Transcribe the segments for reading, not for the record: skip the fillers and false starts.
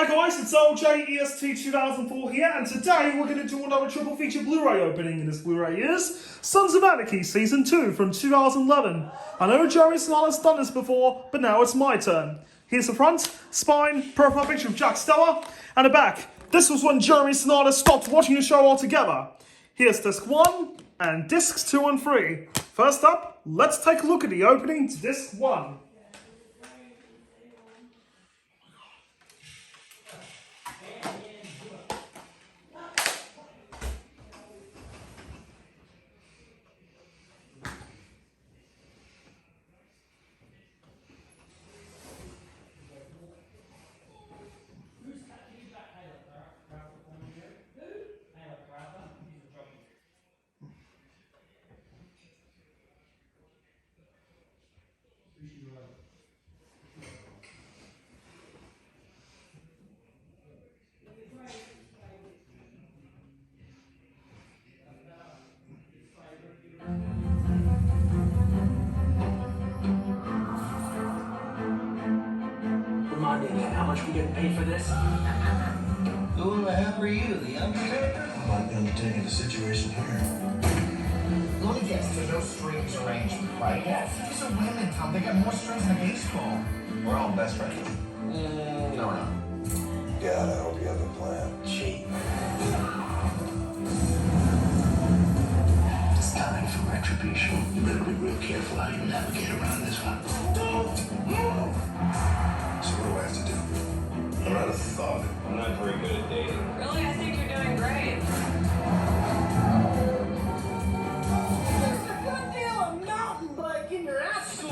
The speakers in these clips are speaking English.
Hi guys, it's OJEST 2004 here, and today we're going to do another triple feature Blu-Ray opening, and this Blu-ray is Sons of Anarchy Season 2 from 2011. I know Jeremy Snider's done this before, but now it's my turn. Here's the front, spine, profile picture of Jack Stella, and the back. This was when Jeremy Snider stopped watching the show altogether. Here's disc 1 and discs 2 and 3. First up, let's take a look at the opening to disc 1. Remind me again, how much we getting paid for this? Who the hell are you, the Undertaker? About the Undertaker, the situation here. Let me guess, there's no strings arrangement, right? Yes. These are women, Tom. They got more strings than a baseball. We're all best friends. No, we're not. God, I hope you have a plan. Cheat. It's time for retribution. You better be real careful how you navigate around this one. So what do I have to do? I'm not a thug. I'm not very good at dating. Really? I think you're doing great. There's a good deal of mountain bike in your ass.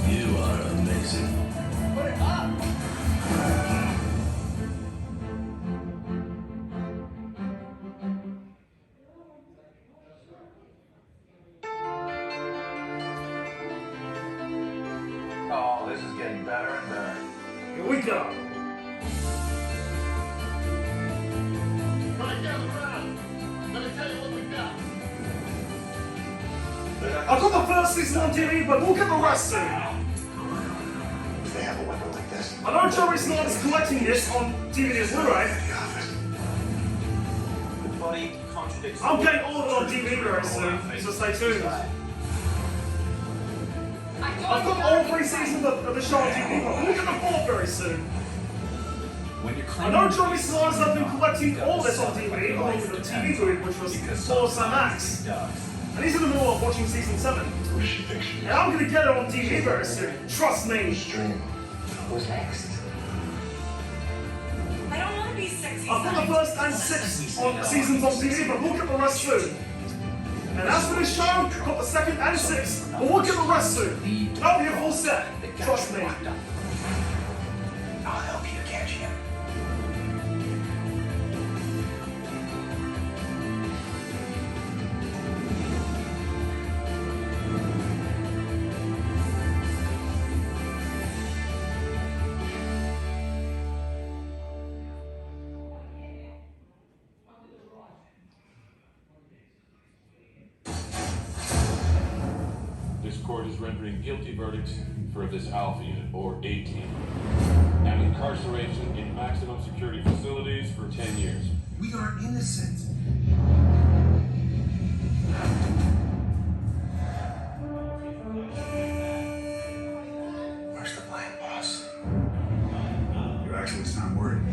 You are amazing. Put it up. Oh, this is getting better and better. Here we go. Right down the round. Let me tell you what we got. I've got the first season on TV, but we'll get the rest soon. If they have a weapon like this, I know Jeremy Snider's collecting this on DVD and Blu-ray. the office. The body contradicts. I'm getting all of it on DVD very soon, so stay tuned. I've got all 3 seasons of the show on DVD, but we'll get the 4th very soon. When you're I claiming know Jeremy Snider's been collecting all this on DVD, along with the TV movie, which was Force Max. And he's in the middle of watching season 7. Who does she think she And I'm gonna get it on DVD very soon. Trust me. Stream. Who's next? I don't want to be sexy. I've got the first and 6 on seasons on DVD, but we'll get the rest soon. And as for this show, got the 2nd and 6th, but we'll get the rest soon. That'll be a full set. Trust me. I'll help you catch him. This court is rendering guilty verdicts for this Alpha Unit, or A-Team, and incarceration in maximum security facilities for 10 years. We are innocent. Where's the plan, boss? You actually sound worried.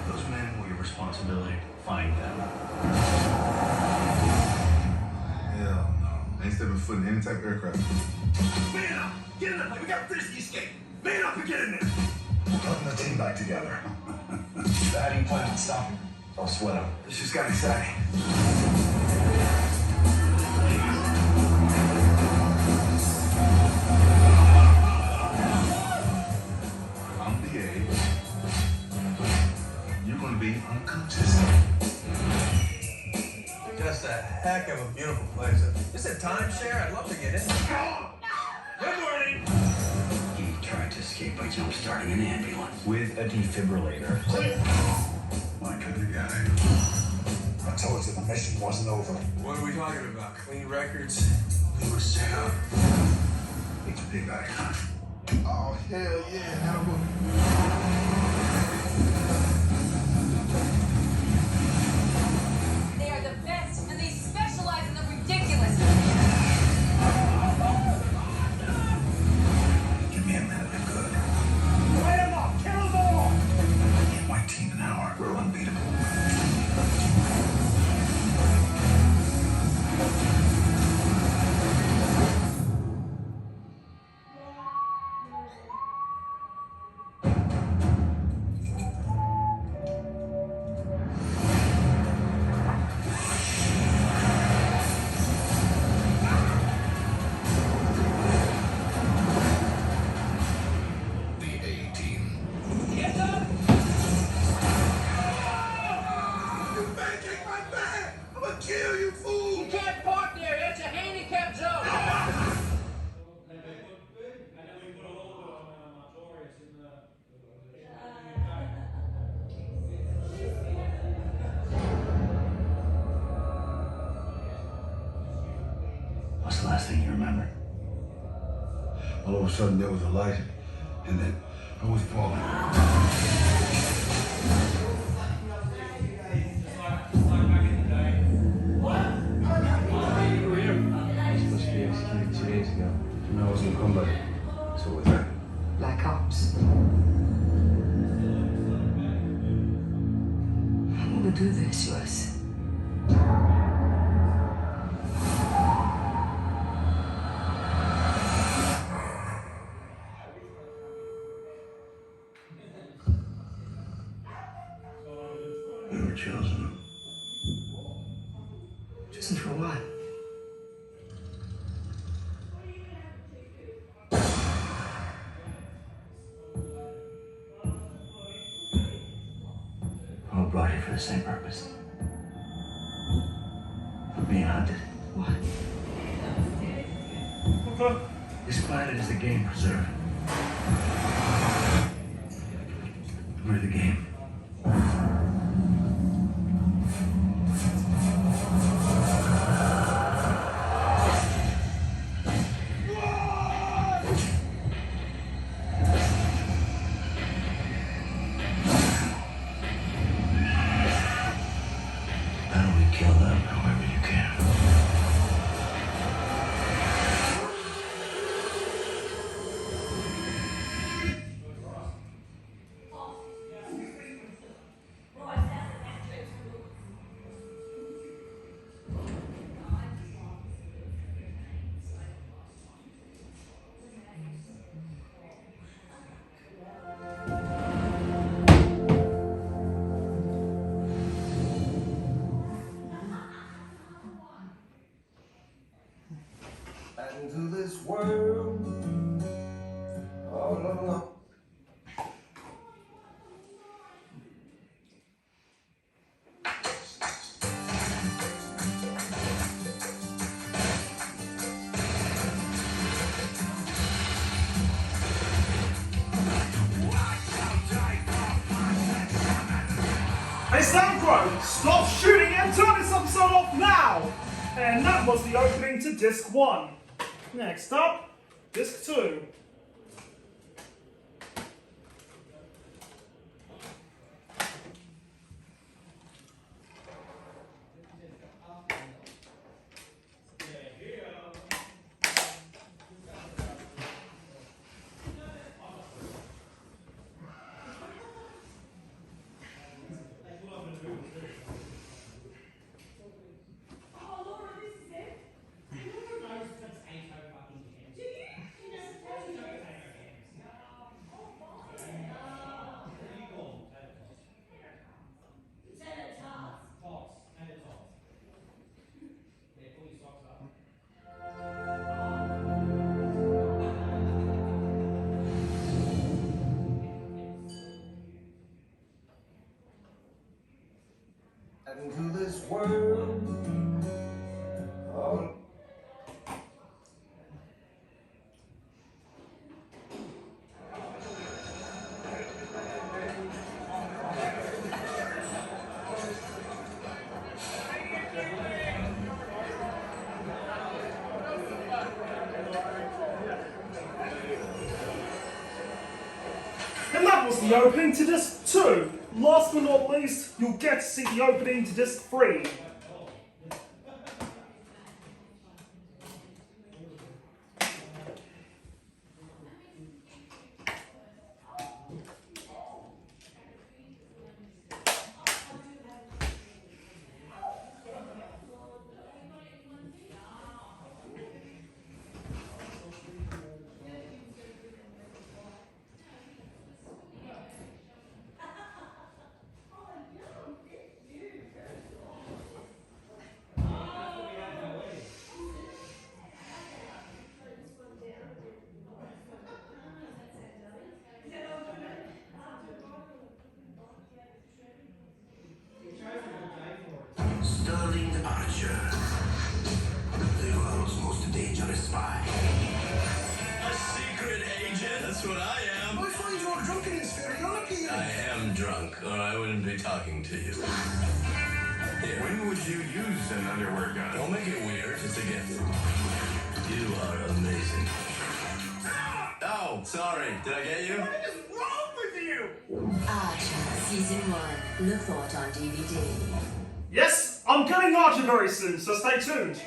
Those men were your responsibility. Find them. Hell no. Ain't stepping foot in any type of aircraft. Man up! Get in there! We got frisky escape! Man up and get in there! We're putting the team back together. How do you plan on stopping? I'll sweat him. This just got exciting. I'm DA. You're gonna be unconscious. Just a heck of a beautiful place. Is it timeshare? I'd love to get in. Good morning. He tried to escape by jump-starting an ambulance. With a defibrillator. My kind of guy. I told you the mission wasn't over. What are we talking about? Clean records? We were set up. payback time. Oh, hell yeah. Hannibal. They are the best, and they specialize in the ridiculous. Give me a minute, I'm good. Light them up! Kill them all! Me and my team an hour. We're unbeatable. The A-Team. Get up! You better take my bag! I'm gonna kill you, fool! You can't park there. That's a handicap zone. What's the last thing you remember? All of a sudden, there was a light, and then I was falling. You were here. I was supposed to be executed 2 days ago. And I was in combat. So was that. Black Ops. Who would do this to us? We were chosen. Chosen for what? We're all brought here for the same purpose. We're being hunted. What? Okay. This planet is a game preserve. We're the game. How do we kill them however you can? Into this world. All alone. Hey Soundcrow, stop shooting and turn this episode off now! And that was the opening to Disc 1. Next up, Disc 2. And that was the opening to disc 2. Last but not least, you'll get to see the opening to disc 3. Sterling Archer, the world's most dangerous spy. A secret agent? That's what I am. I find your drunkenness very lucky. I am drunk, or I wouldn't be talking to you. Here. When would you use an underwear gun? Don't make it weird. It's a gift. You are amazing. Oh, sorry. Did I get you? What is wrong with you? Archer, Season 1. Look for it on DVD. Yes, I'm getting Archer very soon, so stay tuned.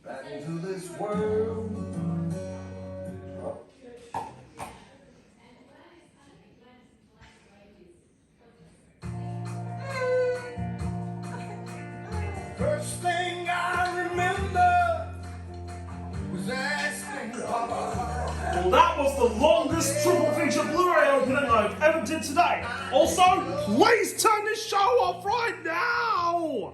Back into this world. First thing I remember was asking Papa. Well, that was the longest triple feature Blu-ray opening I've ever did today. Also, please turn this show off right now!